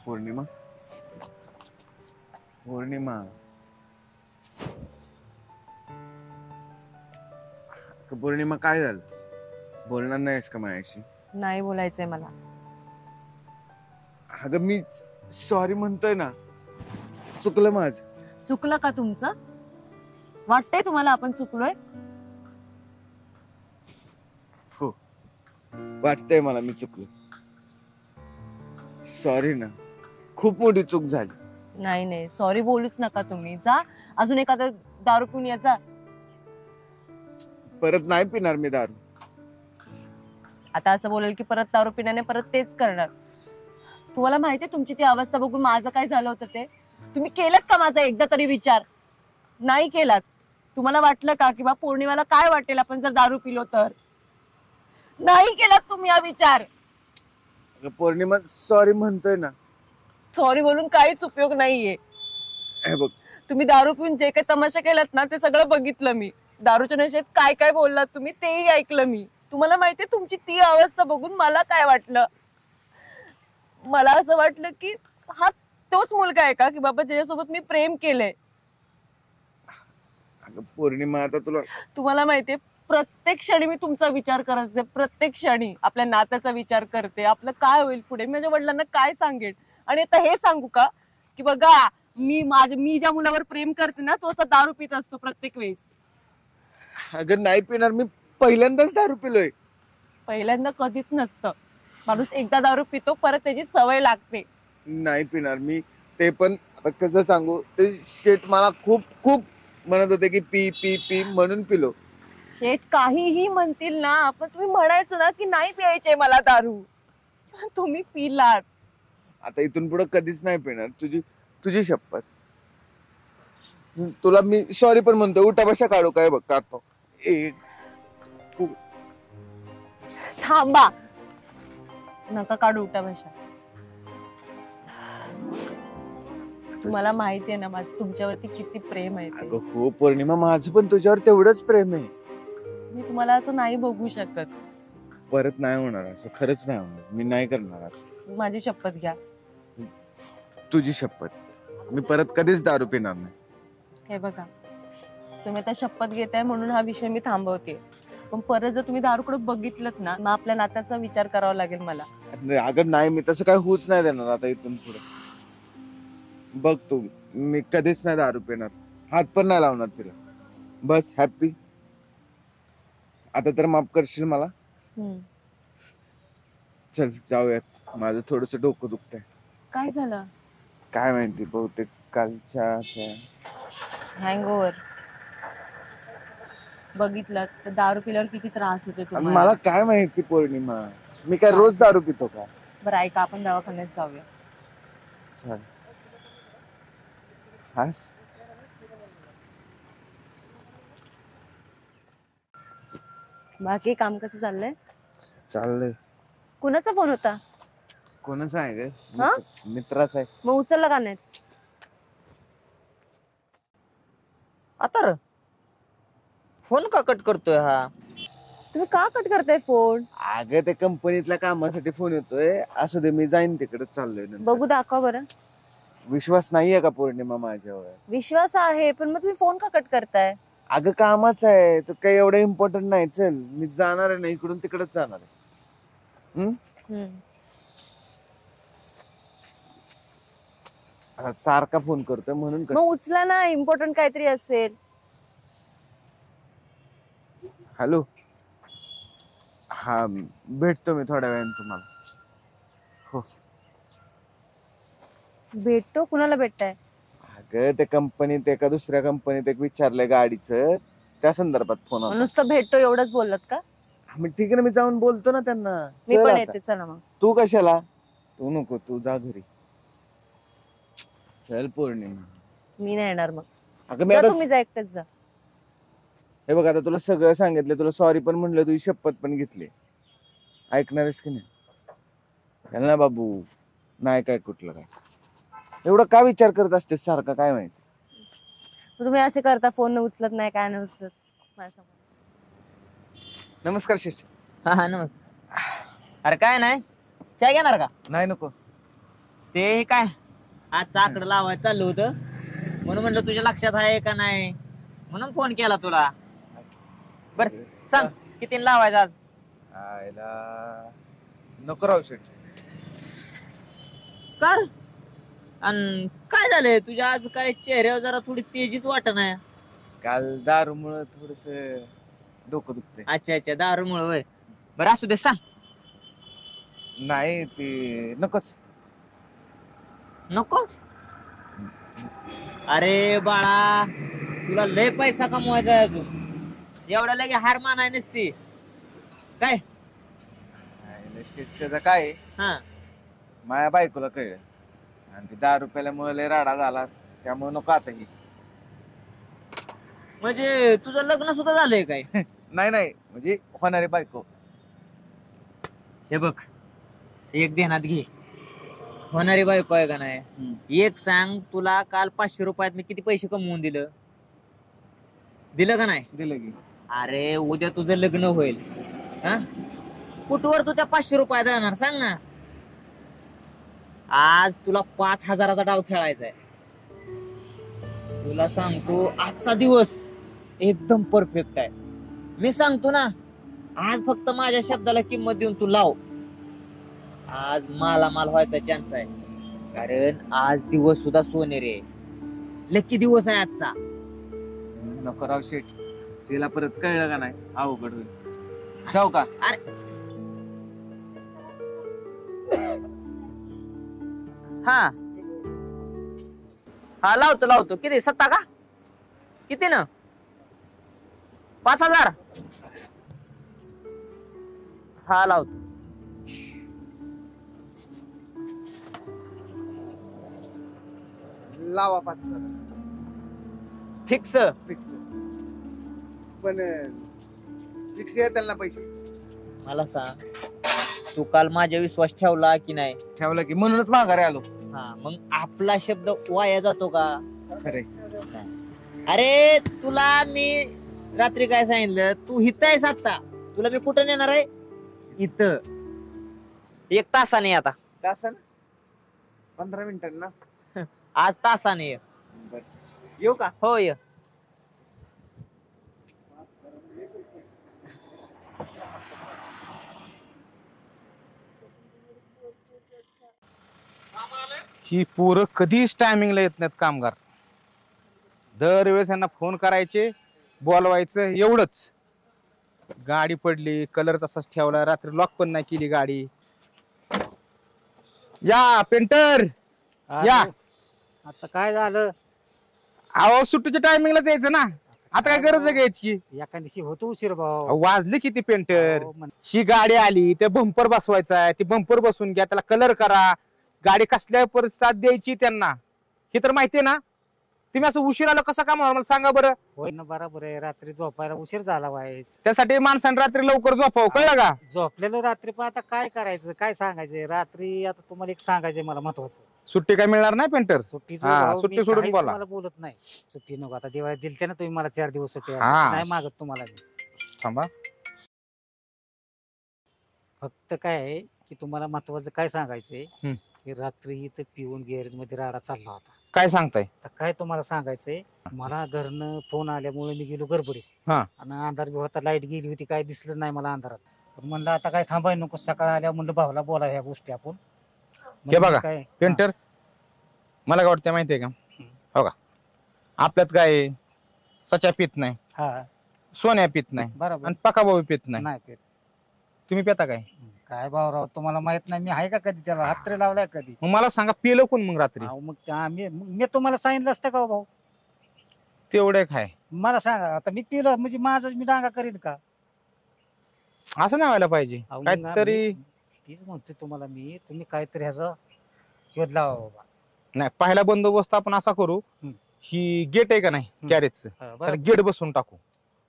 पौर्णिमा पौर्णिमा पौर्णिमा काय झालं? बोलणार नाहीस का माझ्याशी? नाही बोलायचंय मला. अगं मी सॉरी म्हणतोय ना, चुकलं माझं. चुकलं का तुमचं? वाटतंय तुम्हाला आपण चुकलोय? हो, वाटतंय मला मी चुकलो. सॉरी ना, खूप मोठी चूक झाली. नाही नाही, सॉरी बोलूच नका तुम्ही. जा अजून एखादं दारू पिऊन या जा. परत नाही पिणार मी दारू. आता असं बोलेल की परत दारू पिण्याने परत तेच करणार. तुम्हाला माहितीये तुमची ती अवस्था बघून माझं काय झालं होतं ते? तुम्ही केलात का माझा एकदा तरी विचार? नाही केलात. तुम्हाला वाटलं का की बा पौर्णिमाला काय वाटेल आपण जर दारू पिलो तर? नाही केलात तुम्ही हा विचार. पौर्णिमा सॉरी म्हणतोय ना. सॉरी बोलून काहीच उपयोग नाहीये. हे बघ, तुम्ही दारू पिऊन जे काही तमाशा केलात ना ते सगळं बघितलं मी. दारूच्या नशेत काय काय बोललात तुम्ही तेही ऐकलं मी. तुम्हाला माहितीये तुमची ती अवस्था बघून मला काय वाटलं? मला असं वाटलं की हा तोच मुलगा आहे का की बाबा ज्याच्यासोबत मी प्रेम केलंय. पौर्णिमा आता तुम्हाला माहितीये प्रत्येक क्षणी मी तुमचा विचार करायचे. प्रत्येक क्षणी आपल्या नात्याचा विचार करते. आपलं काय होईल पुढे, माझ्या वडिलांना काय सांगेल. आणि आता हे सांगू का की बघा मी ज्या मुलावर प्रेम करते ना तो असा दारू पित असतो प्रत्येक वेळेस. अगं नाही पिणार मी, पहिल्यांदाच दारू पिलोय. पहिल्यांदा कधीच नसतं. माणूस एकदा दारू पितो परत त्याची सवय लागते. नाही पिणार मी. ते पण आता कसं सांगू, ते शेट मला खूप खूप म्हणत होते की पी पी पी म्हणून पिलो. शेठ काहीही म्हणतील ना, पण तुम्ही म्हणायचं ना की नाही प्यायचे मला दारू. तुम्ही पिलात. आता इथून पुढे कधीच नाही पिणार. तुझी शपथ. तुला मी सॉरी पण म्हणतो. उठा बशा काढू काय? बघ काढतो. थांबा, नका काढू उठा बशा. तुम्हाला माहितीये ना माझं तुमच्यावरती किती प्रेम आहे ते. हो पौर्णिमा, माझं पण तुझ्यावर तेवढंच प्रेम आहे. मी तुम्हाला असं नाही बघू शकत. परत नाही होणार असं, खरंच नाही होणार. मी नाही करणार असं. माझी शपथ घ्या. तुझी शपथ. मी परत कधीच दारू पिणार नाही. हे बघा, तुम्ही आता शपथ घेताय म्हणून हा विषय मी थांबवते. पण परत जर तुम्ही दारूकडे बघितलत ना मग आपल्या नात्याचा विचार करावा लागेल मला. अगं नाही, मी तसं काय होऊच नाही देणार आता इथून पुढे. बघ तू, मी कधीच नाही दारू पिणार. हात पण नाही लावणार तिला. बस हॅपी. आता तर माफ करशील मला? चल जाऊयात. माझं थोडस डोकं दुखतंय. काय झालं? काय माहिती, बहुतेक कालच्या हँगओव्हर. बघितलं तर दारू पिल्यावर किती त्रास होतो तुम्हाला. मला काय माहिती पौर्णिमा, मी काय रोज दारू पितो का? बरं ऐका, आपण दवाखान्यात जाऊया. चल. हास. बाकी काम कसं चाललंय? चाललंय. कुणाचा फोन होता? कोणाचा आहे रे? हा? मित्राचा आहे. मग उचलला का नाही? आता फोन का कट करतोय हा? तुम्ही का कट करताय फोन? अगं ते कंपनीतल्या कामासाठी फोन येतोय. असू दे, मी जाईन तिकडे, चाललोय नंतर. बघू दाखवा बरं. विश्वास नाहीये का पौर्णिमा माझ्यावर? विश्वास आहे, पण मग तुम्ही फोन का कट करताय? अगं कामाच आहे तर काही एवढं इम्पॉर्टंट नाही. चल, मी जाणार आहे ना, इकडून तिकडेच जाणार आहे. सारखा फोन करतोय म्हणून. मग उचला ना, इम्पॉर्टंट काहीतरी असेल. हॅलो. हा, भेटतो मी थोड्या वेळाने तुम्हाला. हो. भेटतो? कुणाला भेटताय? अगं ते कंपनीत, एका दुसऱ्या कंपनीत एक विचारलंय गाडीचं, त्या संदर्भात फोन आला. नुसतं भेटतो एवढंच बोललात का? मग ठीक आहे ना, मी जाऊन बोलतो ना त्यांना. मी पण येते, चला मग. तू कशाला? तू नको, तू जा घरी. चल पौर्णिमा. मी नाही येणार मग. अगं मी आता, तुम्ही जा, एकटेच जा. हे बघ आता तुला सगळं सांगितलं, तुला सॉरी पण म्हणलं, तुझी शपथ पण घेतली. ऐकणारच की नाही? चल ना बाबू. नाही काय कुठलं काय एवढं का विचार करत असते सारखा, काय माहिती? तुम्ही असे करता, फोन उचलत नाही, काय नाही उचलत. नमस्कार शेठ. हा नमस्कार. अरे काय नाही, चाय घेणार का? नाही नको. ते काय आज आकडं लावायचं चाललं होतं म्हणून म्हणलं तुझ्या लक्षात आहे का नाही म्हणून फोन केला तुला. बर सांग किती लावायचं आज? आयला नको राहू शेट. कर. आणि काय झालंय तुझ्या आज काय चेहऱ्यावर जरा थोडी तेजीच वाटत नाही. काल दारूमुळं थोडस डोकं दुखतंय. अच्छा अच्छा दारूमुळे होय. बरं असू दे सांग. नाही ते नकोच. नको. अरे बाळा तुला लय पैसा कमवायचा आहे अजून एवढ्या लगे हार मानाय नसती काय. आयला शेट त्याचं काय आहे, हा माझ्या बायकोला कळलं आणि ते दारू प्यायल्यामुळे लय राडा झाला त्यामुळे नको आता ही. म्हणजे तुझं लग्न सुद्धा झालंय काय? नाही नाही म्हणजे होणारी बायको. हे बघ एक ध्यानात घे होणारी बायको आहे का नाही. एक सांग तुला काल 500 रुपयात मी किती पैसे कमवून दिलं का नाही? दिलं की. अरे उद्या तुझं लग्न होईल हा कुठवर तू त्या 500 रुपयात राहणार सांग ना. आज तुला 5000चा डाव खेळायचा आहे. तुला सांगतो आजचा दिवस एकदम परफेक्ट आहे. मी सांगतो ना आज फक्त माझ्या शब्दाला किंमत देऊन तू लाव. आज मालामाल व्हायचा चान्स आहे कारण आज दिवस सुद्धा सोनेरी आहे. लकी दिवस आहे आजचा. नको राव शेट तिला परत कळलं का नाही अवघड होईल. जाऊ का? हा हा लावतो किती 7 का किती ना 5000 हा लावतो. लावा 5,000 फिक्स. फिक्स. पण फिक्स येतील ना पैसे? मला सांग तू काल माझ्या विश्वास ठेवला की नाही? ठेवलं की म्हणूनच माघारी आलो. हा मग आपला शब्द वाया जातो का? खरे. अरे तुला मी रात्री काय सांगितलं तू इथं आहेस आता तुला मी कुठं नेणार आहे इथं 1 तासाने. आता तासन 15 मिनिटांनी ना. आज तासाने ये. येऊ का? हो ये. ही पोरं कधीच टायमिंगला येत नाहीत कामगार. दरवेळेस यांना फोन करायचे बोलवायचं एवढंच. गाडी पडली कलर तसाच ठेवला रात्री लॉक पण नाही केली गाडी. या पेंटर या. आता काय झालं? अहो सुट्टीच्या टायमिंगलाच यायचं ना. आता काय गरज आहे घ्यायची? एका दिवशी होतो उशीर भाऊ. अहो, वाजले किती पेंटर. अहो, ही गाडी आली ते बंपर बसवायचा आहे ती बंपर बसून घ्या त्याला कलर करा. गाडी कसल्या परिस्थितीत द्यायची त्यांना हे तर माहितीये ना. तुम्ही असं उशीर आलं कसं काम मला सांगा बरं. होय ना बरोबर आहे. रात्री झोपायला उशीर झाला वाईस. त्यासाठी माणसाने रात्री लवकर झोपावं कळलं का. झोपलेलो रात्री पण आता काय करायचं काय सांगायचं रात्री. आता तुम्हाला एक सांगायचंय मला महत्वाचं. सुट्टी काय मिळणार नाही पेंटर. सुट्टी सुट्टी सोडून बोला. मला बोलत नाही. सुट्टी नको आता दिवाळी दिलते ना तुम्ही मला 4 दिवस सुट्टी. हा. नाही मागत तुम्हाला मी. थांबा. फक्त काय आहे की तुम्हाला महत्वाचं काय सांगायचंय हम्म. की रात्री इथं पिऊन गॅरेज मध्ये राडा चालला होता. काय सांगताय? तर काय तुम्हाला सांगायचंय मला घरनं फोन आल्यामुळे मी गेलो गडबडीत. हा. आणि अंधार बी होता लाईट गेली होती काय दिसलंच नाही मला अंधारात. पण म्हणलं आता काय थांबाय नको सकाळ आल्या म्हणलं भावाला बोला ह्या गोष्टी आपण. हे बघा, काय पेंटर मला काय वाटतं माहितीये का हो का आपल्यात काय सच्या पित नाही हा सोन्या पित नाही बरोबर आणि पका भाऊ पित नाही. नाही पेत. तुम्ही पिता काय? काय भाऊराव तुम्हाला माहित नाही मी आहे का कधी त्याला हात तरी लावलाय कधी? मग मला सांगा पिलं कोण मग रात्री? अहो, मग मी तुम्हाला सांगितलं असतं का हो भाऊ? तेवढे काय मला सांगा आता मी पिलं म्हणजे माझं मी डांगा करीन का? असं नाही व्हायला पाहिजे. अहो, मग काहीतरी तीच म्हणतोय तुम्हाला मी तुम्ही काहीतरी ह्याचा शोध लावा बाबा. नाही पहिला बंदोबस्त आपण असा करू हम्म. ही गेट आहे का नाही गॅरेजचं हा, तर बरोबर. गेट बसून टाकू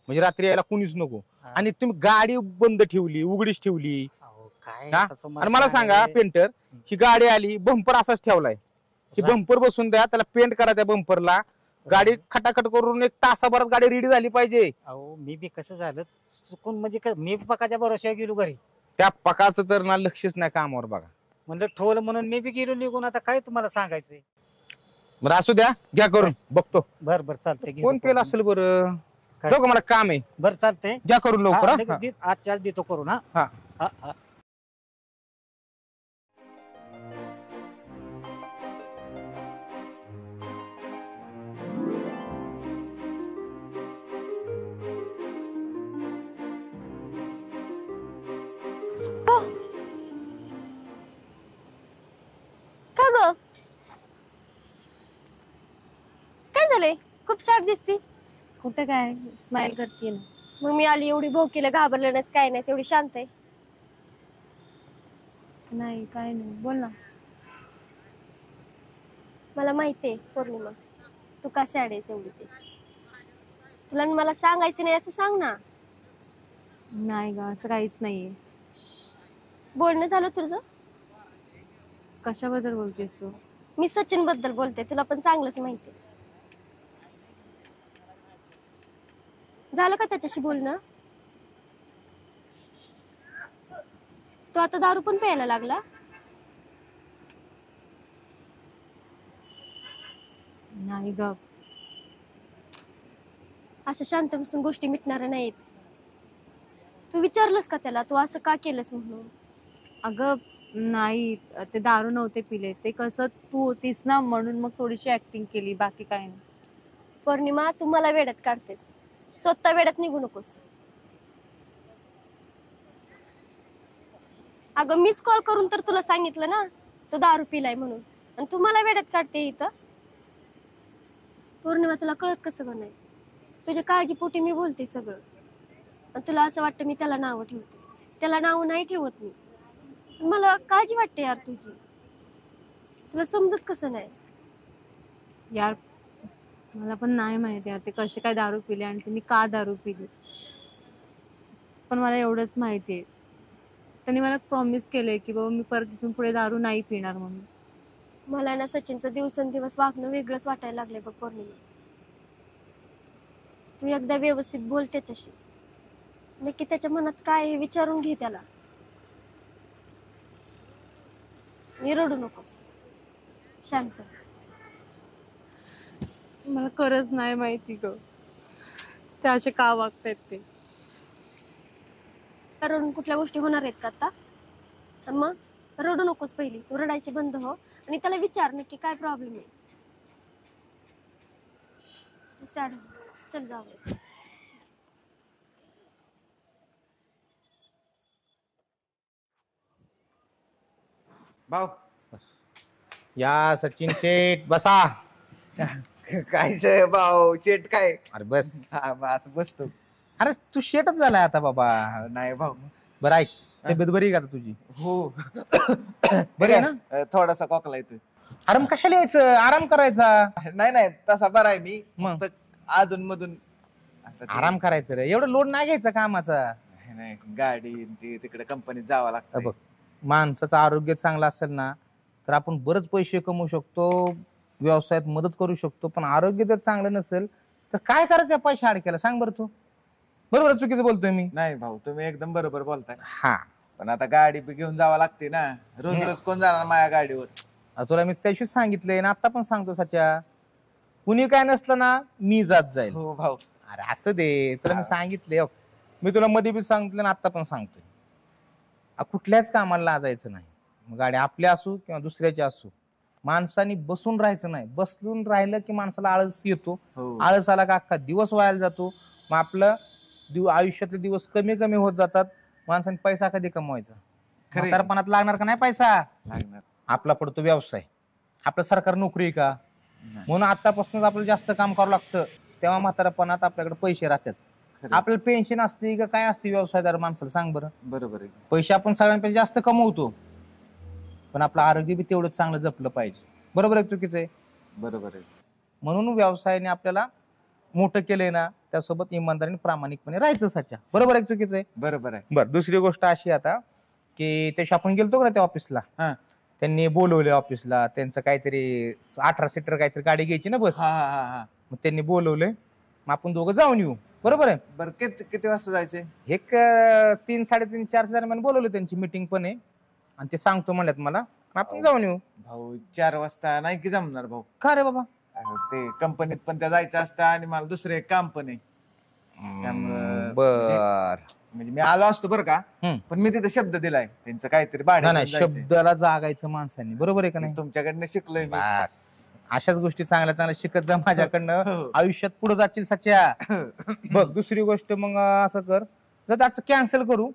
म्हणजे रात्री यायला कुणीच नको. हा. आणि तुम्ही गाडी बंद ठेवली उघडीच ठेवली अहो, काय हा? त्याचं आणि मला सांगा सांगायचं. पेंटर ही गाडी आली बंपर असाच ठेवलाय ही रा- बंपर बसून द्या त्याला पेंट करा त्या बंपरला. गाडी खटाखट करून 1 तासाभरात गाडी रेडी झाली पाहिजे. अहो मी बी कसं झालं चुकून म्हणजे मी पकाच्या भरोश्यावर गेलो घरी. त्या पकाचं तर ना लक्षच नाही कामावर बघा. म्हणलं ठोल म्हणून मी बी गेलो निघून. आता काय तुम्हाला सांगायचंय. बरं असू द्या, घ्या करून बघतो बर बर चालतंय. कोण केलं असेल. बरं काय? जाऊ का, मला काम आहे. बर चालतंय. घ्या करून लवकर. हा, हा? लगेच आजच्या आज देतो करून. हा हा. हा हा. का ग काय झालंय? खूप सॅड दिसती. कुठं काय स्माइल करते ना. मग मी आली एवढी भोकीला, घाबरलं नाहीस काय नाही, एवढी शांत आहे. नाही काय नाही, बोल ना. मला माहितीये पौर्णिमा, तू का सॅड आहेस एवढी ते. तुला न मला सांगायचं नाही असं सांग ना. नाही ग, असं काहीच नाहीये. बोलणं झालं तुझं? कशाबद्दल बोलतेस तू? मी सचिन बद्दल बोलते, तुला पण चांगलंच माहितीये. झालं का त्याच्याशी बोलणं? तो आता दारू पण प्यायला लागला. नाही ग. अशा शांत बसून गोष्टी मिटणाऱ्या नाहीत. तू विचारलंस का त्याला तू असं का केलंस म्हणून? अगं नाही, ते दारू नव्हते पिले. ते कसं तू होतीस ना म्हणून मग थोडीशी ऍक्टिंग केली, बाकी काय नाही. पौर्णिमा, तू मला वेड्यात काढतेस, स्वतः वेड्यात निघू नकोस. अगं मीच कॉल करून तर तुला सांगितलं ना तो दारू पिलाय म्हणून, आणि तू मला वेड्यात काढते इथं. पौर्णिमा, तुला कळत कसं का नाही? तुझ्या काळजीपोटी मी बोलते सगळं, आणि तुला असं वाटतं मी त्याला नावं ठेवते. त्याला नाव नाही ठेवत मी. मला काळजी वाटते यार तुझी. तुला समजत कसं नाही? यार मला पण नाही माहिती यार ते कसे काय दारू पिले आणि त्यांनी का दारू पिली. पण मला एवढंच माहिती आहे, त्यांनी मला प्रॉमिस केलंय की बाबा मी परत इथून पुढे दारू नाही पिणार म्हणून. मला ना सचिनचं दिवसेंदिवस वागणं वेगळंच वाटायला लागलंय बघ पौर्णिमा. तू एकदा व्यवस्थित बोल त्याच्याशी, नक्की त्याच्या मनात काय हे विचारून घे त्याला. मी रडू नकोस, शांत. मला खरंच नाही माहिती ग ते असे का वागतायत ते. रडून कुठल्या गोष्टी होणार आहेत का आता? मग रडू नकोस, पहिली तू रडायचे बंद हो आणि त्याला विचार नक्की काय प्रॉब्लेम आहे. सॅड हो. चल जाऊया. भाऊ या सचिन शेठ बसा. काय शे भाऊ, शेट काय? अरे बस. हा, बस बसतो. अरे तू शेटच झालाय आता बाबा. नाही भाऊ. बरं ऐक, तब्येत बरी आहे का आता तुझी? हो. बरी आहे ना? थोडासा खोकला येतोय. अरे मग कशाला यायचं, आराम करायचा. नाही नाही, तसा बरा आहे मी. मग? फक्त अधून मधून आराम करायचं रे, एवढं लोड नाही घ्यायचा कामाचा. नाही, गाडी ते तिकडे कंपनीत जावं लागतं. बघ, माणसाचं आरोग्य चांगलं असेल ना तर आपण बरेच पैसे कमवू शकतो, व्यवसायात मदत करू शकतो. पण आरोग्य जर चांगलं नसेल तर काय करायचं पैसे अडकेला, सांग बरं तू. बरोबर चुकीचं बोलतोय मी? नाही भाऊ, तुम्ही एकदम बरोबर बोलताय. हा, पण आता गाडी घेऊन जावं लागते ना, रोज रोज कोण जाणार माझ्या गाडीवर? तुला मी त्याशिवाय सांगितलंय ना, आता पण सांगतो सच्या, कुणी काय नसलं ना मी जात जाईल. हो भाऊ. अरे असं दे, तुला मी सांगितलंय. मी तुला मध्ये बी सांगितलं ना, आता पण सांगतोय, कुठल्याच कामाला लाजायचं नाही. मग गाडी आपली असू किंवा दुसऱ्याची असू, माणसाने बसून राहायचं नाही. बसून राहिलं की माणसाला आळस येतो. हो. आळस आला का अख्खा दिवस व्हायला जातो. मग आपलं आयुष्यातले दिवस कमी कमी होत जातात. माणसाने पैसा कधी कमवायचा? म्हातारपणात लागणार का नाही पैसा? लागणार. आपला पडतो व्यवसाय, आपलं सरकार नोकरी का? म्हणून आतापासूनच आपल्याला जास्त काम करावं लागतं, तेव्हा म्हातारपणात आपल्याकडे पैसे राहतात. आपल्याला पेन्शन असते का काय असते व्यवसायदार माणसाला, सांग बरं? बरोबर आहे. पैसे आपण सगळ्यांपेक्षा जास्त कमवतो, पण आपलं आरोग्य बी तेवढं चांगलं जपलं पाहिजे. बरोबर आहे चुकीचं आहे? बरोबर आहे. म्हणून व्यवसायाने आपल्याला मोठं केलंय ना, त्यासोबत इमानदारीने प्रामाणिकपणे राहायचं सच्या. बरोबर आहे चुकीचं आहे? बरोबर आहे. बरं, दुसरी गोष्ट अशी आता की त्याशी आपण गेलतो का त्या ऑफिसला, त्यांनी बोलवले ऑफिसला. त्यांचं काहीतरी 18 सीटर काहीतरी गाडी घ्यायची ना, बस. मग त्यांनी बोलवले, मग आपण दोघं जाऊन येऊ. बरोबर आहे? बरं, किती वाजता जायचंय? एक 3, 3:30, 4 दरम्यान बोलवलं. त्यांची मीटिंग पण आहे आणि ते सांगतो म्हणल्यात मला, आपण जाऊन येऊ. भाऊ 4 वाजता नाही की जमणार भाऊ. का रे बाबा? ते कंपनीत पण त्या जायचं असतं आणि मला दुसरं एक काम पण आहे. त्यामुळं बर. म्हणजे मी आलो असतो बरं का, हम्म. पण मी तिथे शब्द दिलाय त्यांचं काहीतरी भाडे नाही शब्दाला जागायचं माणसांनी, बरोबर आहे का नाही? तुमच्याकडनं शिकलोय मी. बस अशाच गोष्टी चांगल्या चांगल्या शिकत जा माझ्याकडनं, हो. आयुष्यात पुढे जाशील सच्या. बघ दुसरी गोष्ट मग असं कर, जर आजचं कॅन्सल करू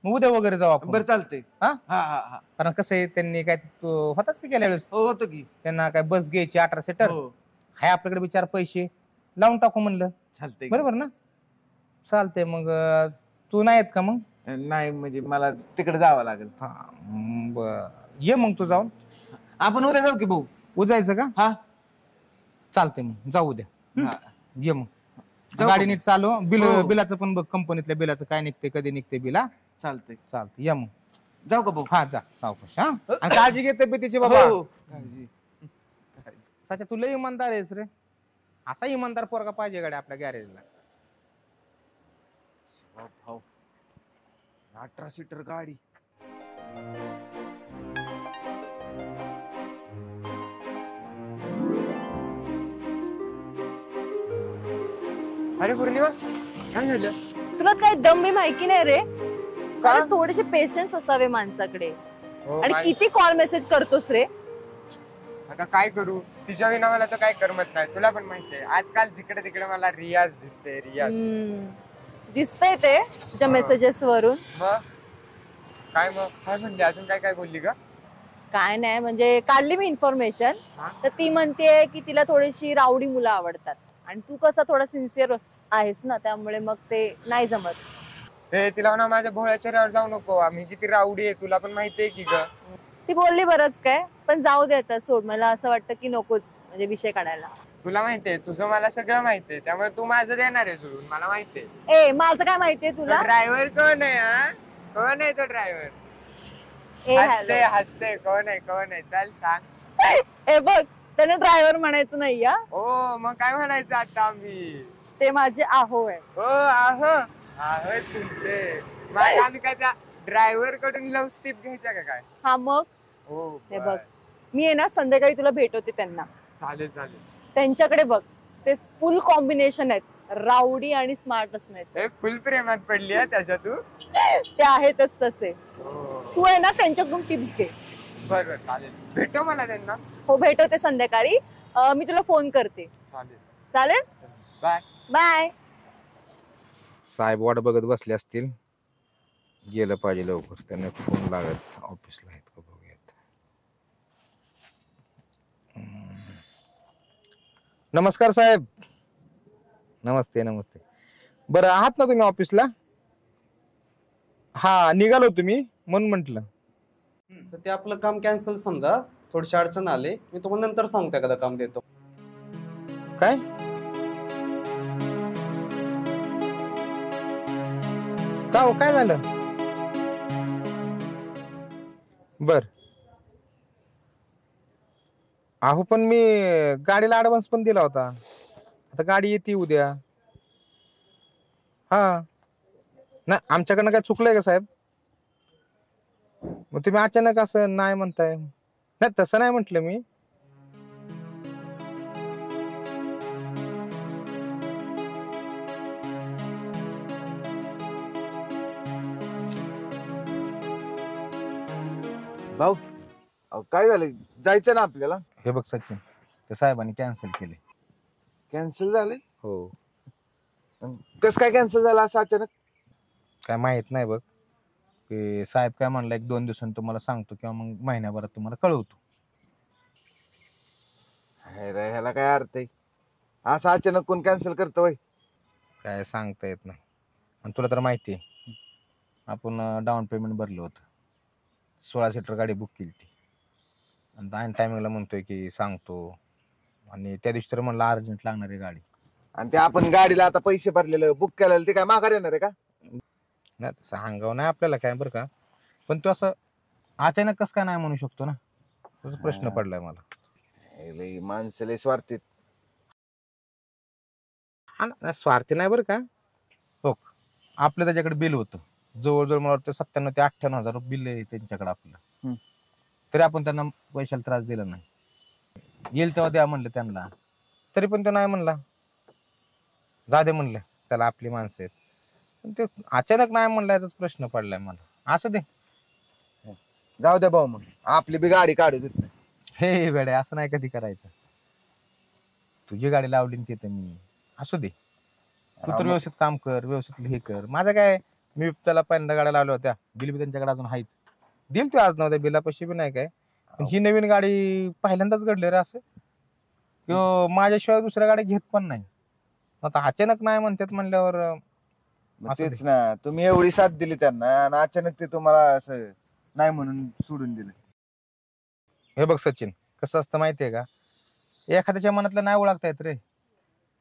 मग उद्या वगैरे जाऊ आपण. बरं चालतंय. हा? हा हा हा. कारण कसं आहे, त्यांनी काय होताच की गेल्या वेळेस हो होतो की. त्यांना काय बस घ्यायची 18 सीटर, हो हाय आपल्याकडे विचार पैसे लावून टाकू म्हणलं. चालतंय. बरोबर ना? चालतंय मग तू नाही येत का मग? नाही म्हणजे मला तिकडे जावं लागेल. बर ये मग तू जाऊन. आपण उद्या जाऊ की भाऊ. उजायचं का? हा. चालतंय मग जाऊ द्या. हा. ये मग जाऊ गाडी का नीट चालू. बिल हो. बिलाचं पण बघ, कंपनीतल्या बिलाचं काय निघते, कधी निघते बिल. हा चालतंय. चालतंय, या मग. जाऊ का भाऊ. हा जा सावकाश. हा आणि काळजी घे तब्येतीची बाबा. हो, हो. काळजी. सच्या तू लय इमानदार आहेस रे, असा इमानदार पोरगा पाहिजे गाडी आपल्या गॅरेजला. भाऊ 18 सीटर गाडी. अरे पूर्णिमा काय झालं? तुला काय दम बी माहिती नाही रे? कारण थोडेसे पेशन्स असावे माणसाकडे. हो, आणि किती कॉल मेसेज करतोस रे? आता काय करू, तिच्या विना मला तर काय करमत नाही. तुला पण माहितीये आजकाल जिकडे तिकडे मला रियाज दिसते. रियाज दिसतंय ते तुझ्या हा. मेसेजेस वरून. मग काय म्हणली अजून, काय काय बोलली का? काय नाही म्हणजे काढली मी इन्फॉर्मेशन. हा? तर ती म्हणते की तिला थोडीशी रावडी मुलं आवडतात आणि तू कसा थोडा सिन्सिअर आहेस ना, त्यामुळे मग ते नाही जमत. ते तिला ना माझ्या भोळ्या चेहऱ्यावर जाऊ नको, आम्ही किती रावडी आहे तुला पण माहितीये की ग. ती बोलली बरंच काय, पण जाऊ दे आता, सोड. मला असं वाटतं की नकोच म्हणजे विषय काढायला. तुला माहितीये तुझं मला सगळं माहितीये, त्यामुळे तू माझं देणार आहे सोडून, मला माहितीये. ए माझं काय माहितीये तुला? ड्रायव्हर कोण आहे? हा कोण आहे तो ड्रायव्हर? ए हसते हॅलो. हसते कोण आहे चल सांग. ए बघ, त्याने ड्रायव्हर म्हणायचं नाही या. हो मग काय म्हणायचं आता आम्ही? ते माझे आहो आहे. हो आहो तुमचे माझ्या, आम्ही काय त्या ड्रायव्हर कडून लव्ह स्टिप घ्यायच्या का काय? हा मग हो हे बर. बघ, मी आहे ना संध्याकाळी तुला भेटवते त्यांना. चालेल. त्यांच्याकडे बघ, ते फुल कॉम्बिनेशन आहेत, राऊडी आणि स्मार्ट असण्याचे. हे फुल प्रेमात पडली आहे त्याच्यातून. ते आहेतच तसे. हो. तू आहे ना त्यांच्याकडून टिप्स घे. बरं चालेल, भेटो मला त्यांना. हो भेटवते संध्याकाळी. मी तुला फोन करते. चालेल चालेल, बाय. बाय. साहेब वाट बघत बसले असतील, गेलं पाहिजे लवकर. त्यांना फोन लागत ऑफिसला आहेत का बघूयात. नमस्कार साहेब. नमस्ते. बरं आहात ना तुम्ही ऑफिसला? हा निघालो तुम्ही म्हणून म्हंटल. तर ते आपलं काम कॅन्सल समजा, थोडीशी अडचण आले, मी तुम्हाला नंतर सांगतो एखादं काम देतो. काय का हो, काय झालं? बर अहो पण मी गाडीला ऍडव्हान्स पण दिला होता. आता गाडी येते उद्या. हा नाही आमच्याकडनं काय चुकलंय का साहेब? मग तुम्ही अचानक असं नाही म्हणताय. नाही तसं नाही म्हटलं मी. भाऊ अहो, काय झालं, जायचं ना आपल्याला? हे बघ सचिन, त्या साहेबांनी कॅन्सल केले. कॅन्सल झाले? हो. कस काय कॅन्सल झालं असं अचानक? काय माहित नाही बघ. ते साहेब काय म्हणलं, 1-2 दिवसांनी तुम्हाला सांगतो किंवा मग महिन्याभरात तुम्हाला कळवतो. अरे ह्याला काय अर्थ आहे? असं अचानक कोण कॅन्सल करतं वय? काय सांगता येत नाही. आणि तुला तर माहिती आहे, आपण डाऊन पेमेंट भरलं होतं. 16 सीटर गाडी बुक केली ती, आणि ऐन टायमिंगला म्हणतोय की सांगतो, आणि त्या दिवशी तर म्हणलं अर्जंट लागणार आहे गाडी. आणि ते आपण गाडीला आता पैसे भरलेलं बुक केलेलं ते काय माघार येणार आहे का? नाही तसं सांगावं नाही आपल्याला काय बरं का, पण तो असं अचानक कसं काय नाही म्हणू शकतो ना, तोच प्रश्न पडलाय मला. लय माणसं लय स्वार्थी. हा ना, स्वार्थी नाही बरं का. हो आपलं त्याच्याकडे बिल होतं, जवळजवळ मला वाटतं 97 ते 98,000 बिल आहे त्यांच्याकडे आपलं. तरी आपण त्यांना पैशाला त्रास दिला नाही. येईल तेव्हा द्या म्हणलं त्यांना, तरी पण तो नाही म्हणला. जा दे म्हणलं, चला आपली माणसं आहेत. पण ते अचानक नाही म्हणल्याचाच प्रश्न पडलाय मला. असं दे, जाऊ द्या भाऊ, मग आपली बी गाडी काढू देत नाही. हे वेडे असं नाही कधी करायचं. तुझी गाडी लावली ना तिथं मी, असू दे. तू तर व्यवस्थित काम कर, व्यवस्थित हे कर. माझं काय, मी त्याला पहिल्यांदा गाड्या लावल्या होत्या, बिल बी त्यांच्याकडे अजून आहेच. दिल ते आज नव्हत्या बिलापाशी बी नाही काय. पण ही नवीन गाडी पहिल्यांदाच घडली रे असं. माझ्याशिवाय दुसऱ्या गाड्या घेत पण नाही. आता अचानक नाही म्हणतात म्हणल्यावर मग असं तेच ना, तुम्ही एवढी साथ दिली त्यांना आणि अचानक ते तुम्हाला असं नाही म्हणून सोडून दिलं. हे बघ सचिन, कसं असतं माहितीये का, एखाद्याच्या मनातलं नाही ओळखता येत रे,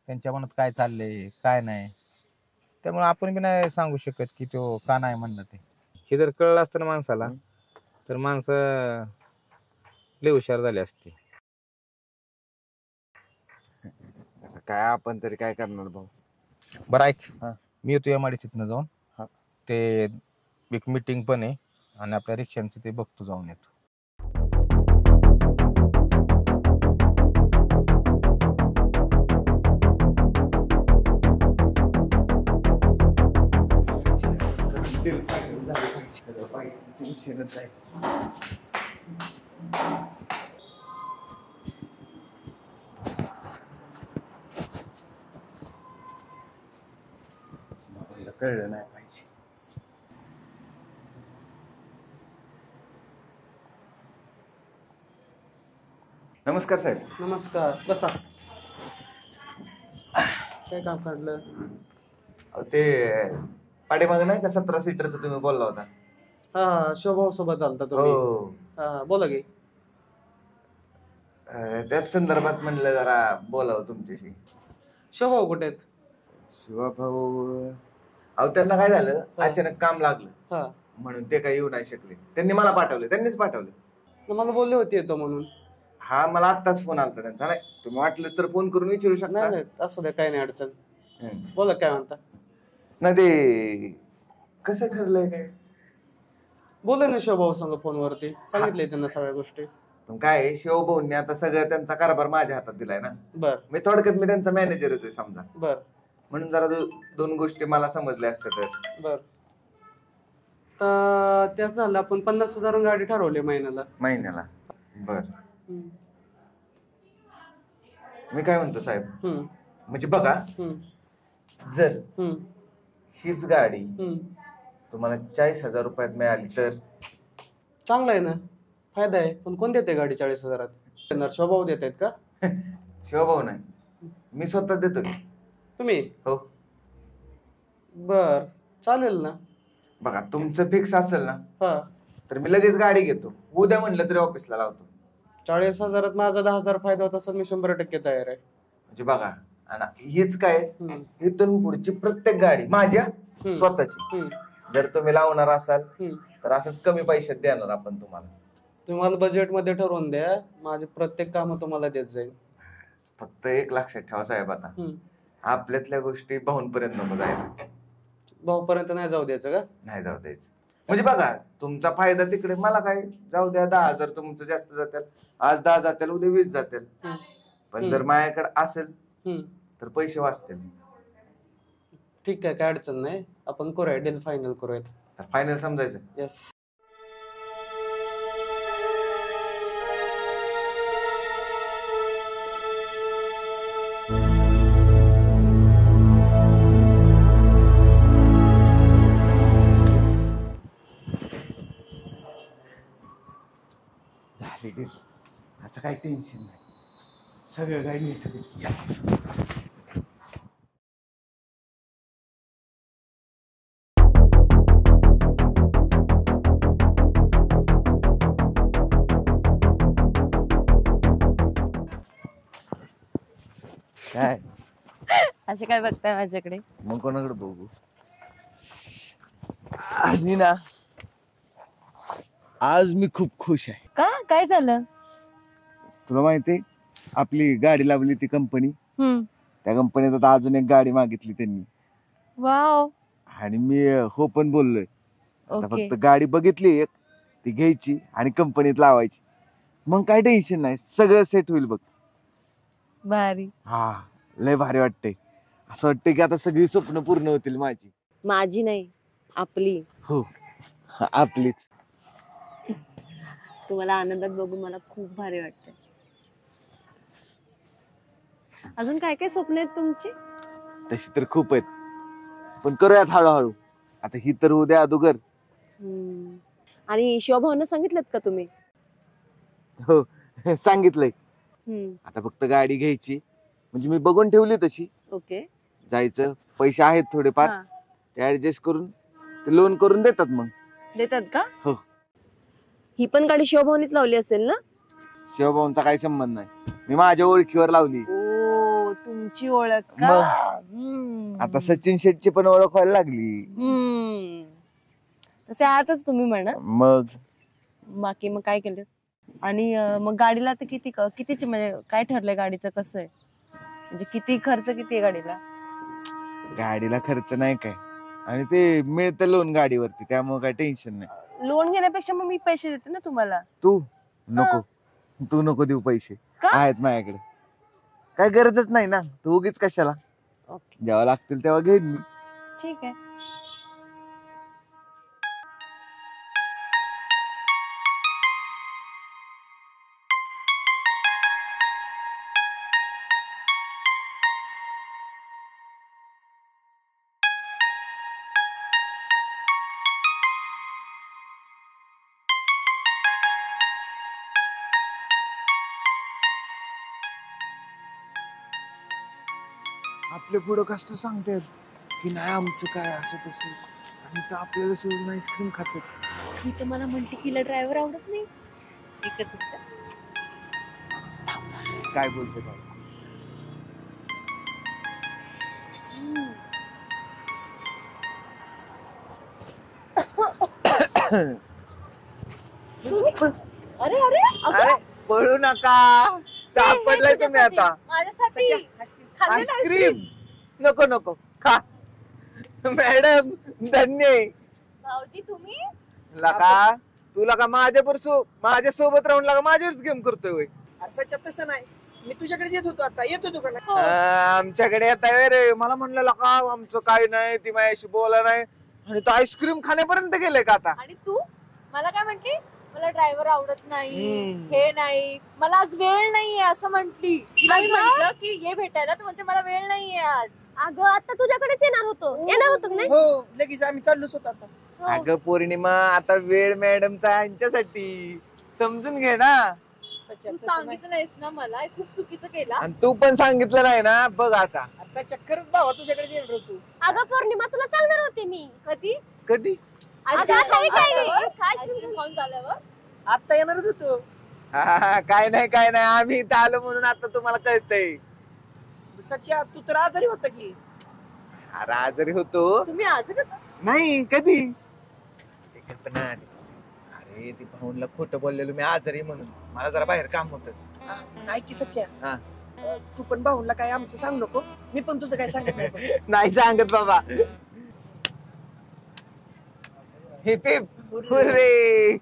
त्यांच्या मनात काय चाललंय काय नाही. त्यामुळे आपण बी नाही सांगू शकत की तो का नाही म्हणलं ते. हे जर कळलं असतं ना माणसाला, तर माणसं लय हुशार झाली असती. काय आपण तरी काय करणार भाऊ. बरं ऐक, हा. मी येतो MIDC जाऊन. हा. ते एक मीटिंग पण आहे आणि आपल्या रिक्षांचं ते बघतो, जाऊन येतो. कळलं नाही पाहिजे. नमस्कार साहेब. नमस्कार, बसा. काय काम काढलं? अहो, ते पाठीमाग नाही का 17 सीटरचं तुम्ही बोलला होता. हा, शोभाव सोबत आलता तुम्ही. हो. हा, बोला की. त्याच संदर्भात म्हणलं जरा बोलावं तुमच्याशी. शोभाव कुठे आहेत? शिवाभाऊ, अहो त्यांना काय झालं, अचानक काम लागलं हा, म्हणून ते काही येऊ नाही शकले. त्यांनी मला पाठवले, त्यांनीच पाठवले. मला बोलले होते येतो म्हणून. हा, मला आत्ताच फोन आलता त्यांचा. नाही, तुम्ही वाटलंच तर फोन करून विचारू शकता. नाही नाही, असू द्या, काही नाही अडचण. हम्म. बोला, काय म्हणता? नाही, ते कसं ठरलंय काय? बोला ना शोभाव संग फोनवरती, सांगितले त्यांना सगळ्या गोष्टी. पण काय, शिवभाऊंनी आता सगळं त्यांचा कारभार माझ्या हातात दिलाय ना. बर मी थोडक्यात मी त्यांचा मॅनेजरच आहे समजा. बर म्हणून जरा दोन गोष्टी मला समजल्या असत्या तर. बर तर त्याच झालं, आपण 50,000 गाडी ठरवली महिन्याला. महिन्याला. बर, मी काय म्हणतो साहेब, म्हणजे बघा, जर हीच गाडी तुम्हाला 40,000 रुपयात मिळाली तर चांगलं आहे ना, फायदा आहे. पण कोण देते गाडी 40,000? शोभाव देत आहेत का? शिवभाऊ नाही, मी स्वतः देतो की. तुम्ही? हो. बर, चालेल ना. बघा, तुमचं फिक्स असेल ना, हा, तर मी लगेच गाडी घेतो. उद्या म्हणलं तरी ऑफिसला लावतो. 40,000 माझा 10,000 फायदा होत असेल, मी 100% तयार आहे. म्हणजे बघा, आणि हीच काय, इथून पुढची प्रत्येक गाडी माझ्या स्वतःची जर तुम्ही लावणार असाल तर असंच कमी पैशात देणार आपण तुम्हाला. तुम्हाला बजेट मध्ये ठरवून द्या, माझे प्रत्येक काम तुम्हाला देत जाईल. फक्त एक लक्षात ठेवा साहेब, आता आपल्यातल्या गोष्टी भाऊंपर्यंत नको जायला. भाऊपर्यंत नाही जाऊ द्यायचं का? नाही जाऊ द्यायचं. म्हणजे बघा, तुमचा फायदा तिकडे, मला काय जाऊ द्या. 10,000 तुमचं जास्त जातील, आज 10 जातील, उद्या 20 जातील. पण जर माझ्याकडे असेल तर पैसे वाचतील. ठीक आहे, काय अडचण नाही. आपण करूया डील, फायनल करूयात. तर फायनल समजायचं. येस. झाली डील. आता काही टेन्शन नाही, सगळं काही नीट होईल. यस. काय असे काय बघताय माझ्याकडे? मग कोणाकडे बघू? आणि ना, आज मी खूप खुश आहे. का, काय झालं? तुला माहितीये, आपली गाडी लावली ती कंपनी, त्या कंपनीत आता अजून एक गाडी मागितली त्यांनी. वाव. आणि मी हो पण बोललोय. आता ओके फक्त गाडी बघितली एक, ती घ्यायची आणि कंपनीत लावायची. मग काय टेन्शन नाही, सगळं सेट होईल बघ. भारी. हा, लय भारी वाटतंय. असं वाटतंय की आता सगळी स्वप्न पूर्ण होतील माझी. माझी नाही, आपली. हो, आपलीच. तुम्हाला आनंदात बघून मला खूप भारी वाटतंय. अजून काय काय स्वप्न आहेत तुमची? तशी तर खूप आहेत, पण करूयात हळूहळू. आता ही तर उद्या अदुगर. आणि शिवभावना सांगितलं का तुम्ही? हो, सांगितलंय. आता फक्त गाडी घ्यायची, म्हणजे मी बघून ठेवली तशी. ओके. जायचं, पैसे आहेत थोडेफार, हा. ते ऍडजस्ट करून ते लोन करून देतात. मग देतात का? हो. ही पण गाडी शिवभावनीच लावली असेल ना? शिवभाऊंचा काही संबंध नाही, मी माझ्या ओळखीवर लावली. ओ, तुमची ओळख का? आता सचिन शेट्टी पण ओळख व्हायला लागली. तसे आहातच तुम्ही म्हणा. मग बाकी मग काय केलं? आणि मग गाडीला आता कितीची म्हणजे काय ठरलंय गाडीचं, कसं आहे म्हणजे किती खर्च किती आहे गाडीला? गाडीला खर्च नाही काय, आणि ते मिळतं लोन गाडीवरती, त्यामुळे काय टेन्शन नाही. लोन घेण्यापेक्षा मग मी पैसे देते ना तुम्हाला. तू नको देऊ पैसे, का? आहेत माझ्याकडे. काय गरजच नाही ना, तू उगीच कशाला. ओके, जेव्हा लागतील तेव्हा घेईन मी. ठीक आहे. आपल्या पुढं कसं सांगतात की नाही आमचं काय असं तसं, आणि तर आपल्याला सोडून आईस्क्रीम खातात. मी तर मला म्हणते की ड्रायव्हर आवडत नाही. एकच मिनिट. काय बोलते काय? अरे अरे अरे पळू नका, सापडलाय तुम्ही आता. माझ्यासाठी आईस्क्रीम नको नको खा. मॅडम धन्य आहे. भाऊजी तुम्ही लका तुला का माझ्या सोबत राहून लागा माझ्यावरच गेम करतोय होय? सच्चा तसं नाही, मी तुझ्याकडे येत होतो, आता येतो का नाही? आमच्याकडे येत आहे रे. मला म्हणलं लका आमचं काय नाही, ती माझ्याशी बोला नाही, आणि तो आईस्क्रीम खाण्यापर्यंत गेले का आता? आणि तू मला काय म्हंटली? मला ड्रायव्हर आवडत नाही, हे नाही, मला आज वेळ नाहीये असं म्हंटली. तिला मी म्हंटल की ये भेटायला, तर म्हणते मला वेळ नाहीये आज. अगं आता तुझ्याकडेच येणार होतो की नाही? हो, लगेच आम्ही चाललोच होतो आता. अगं पौर्णिमा, आता वेळ मॅडमचा यांच्यासाठी समजून घे ना. तू सांगितलं नाहीस ना मला, हे खूप चुकीचं केलं. आणि तू पण सांगितलं नाही ना, बघ आता. सच्चा खरंच भावा तुझ्याकडे येणार होतो. अगं पौर्णिमा तुला सांगणार होते मी. कधी? कधी? आईस्क्रीम खाऊन झाल्यावर आता येणारच होतो. काय नाही आम्ही इथं आलो म्हणून आता तुम्हाला कळतंय. सच्चा तू तर आजारी होता की? अरे आजारी होतो. तुम्ही आजारी होता? नाही कधी. कल्पना आली. अरे ती भाऊनला खोटं बोललेलो मी आजारी म्हणून, मला जरा बाहेर काम होतं. नाही की सच्चा, हा. तू पण भाऊला काय आमचं सांग नको, मी पण तुझं काय सांगत नाही. नाही सांगत बाबा. Heap heap hurray.